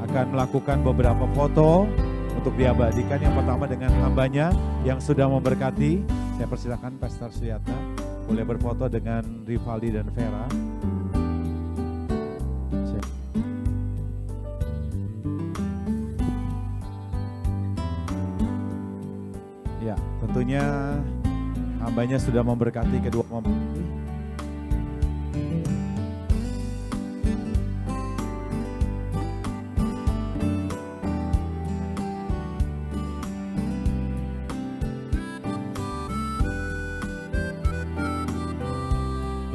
Akan melakukan beberapa foto untuk diabadikan. Yang pertama dengan hambanya yang sudah memberkati. Saya persilakan Pastor Suyatna boleh berfoto dengan Rivaldi dan Vera. Ya, tentunya hambanya sudah memberkati kedua mempelai.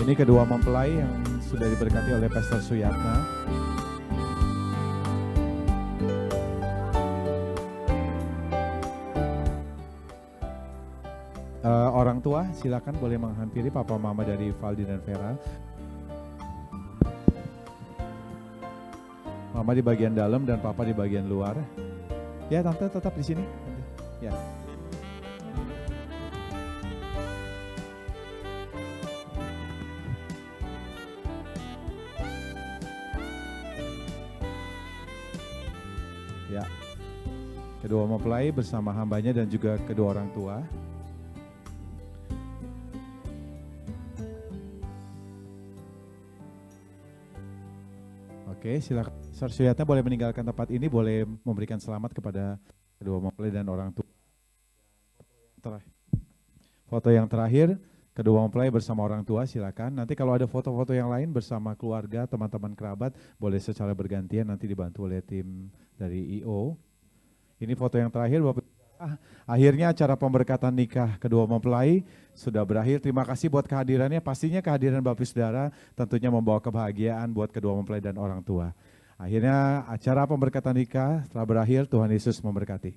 Ini kedua mempelai yang sudah diberkati oleh Pastor Suyatna. Orang tua silakan boleh menghampiri papa mama dari Valdi dan Vera. Mama di bagian dalam dan papa di bagian luar. Ya tante tetap di sini. Ya. Ya, kedua mempelai bersama hambanya dan juga kedua orang tua. Oke, silakan. Pastor Suyatna boleh meninggalkan tempat ini, boleh memberikan selamat kepada kedua mempelai dan orang tua. Foto yang terakhir, kedua mempelai bersama orang tua, silakan. Nanti kalau ada foto-foto yang lain bersama keluarga, teman-teman kerabat, boleh secara bergantian, nanti dibantu oleh tim dari IO. Ini foto yang terakhir, Bapak. Akhirnya acara pemberkatan nikah kedua mempelai sudah berakhir. Terima kasih buat kehadirannya. Pastinya kehadiran Bapak Saudara tentunya membawa kebahagiaan buat kedua mempelai dan orang tua. Akhirnya acara pemberkatan nikah telah berakhir. Tuhan Yesus memberkati.